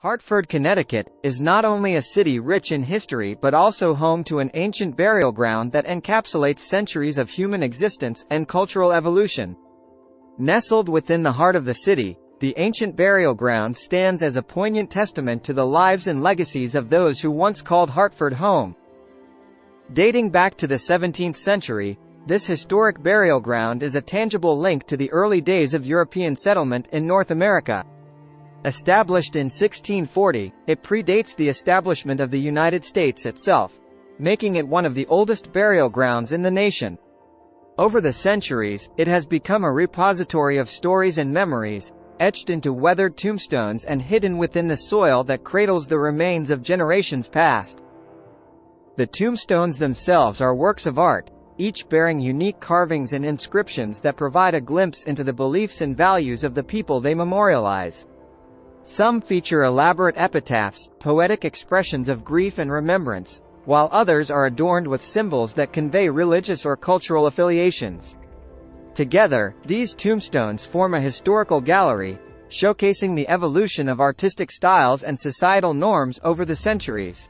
Hartford, Connecticut, is not only a city rich in history but also home to an ancient burial ground that encapsulates centuries of human existence and cultural evolution. Nestled within the heart of the city, the ancient burial ground stands as a poignant testament to the lives and legacies of those who once called Hartford home. Dating back to the 17th century, this historic burial ground is a tangible link to the early days of European settlement in North America. Established in 1640, it predates the establishment of the United States itself, making it one of the oldest burial grounds in the nation. Over the centuries, it has become a repository of stories and memories, etched into weathered tombstones and hidden within the soil that cradles the remains of generations past. The tombstones themselves are works of art, each bearing unique carvings and inscriptions that provide a glimpse into the beliefs and values of the people they memorialize. Some feature elaborate epitaphs, poetic expressions of grief and remembrance, while others are adorned with symbols that convey religious or cultural affiliations. Together, these tombstones form a historical gallery, showcasing the evolution of artistic styles and societal norms over the centuries.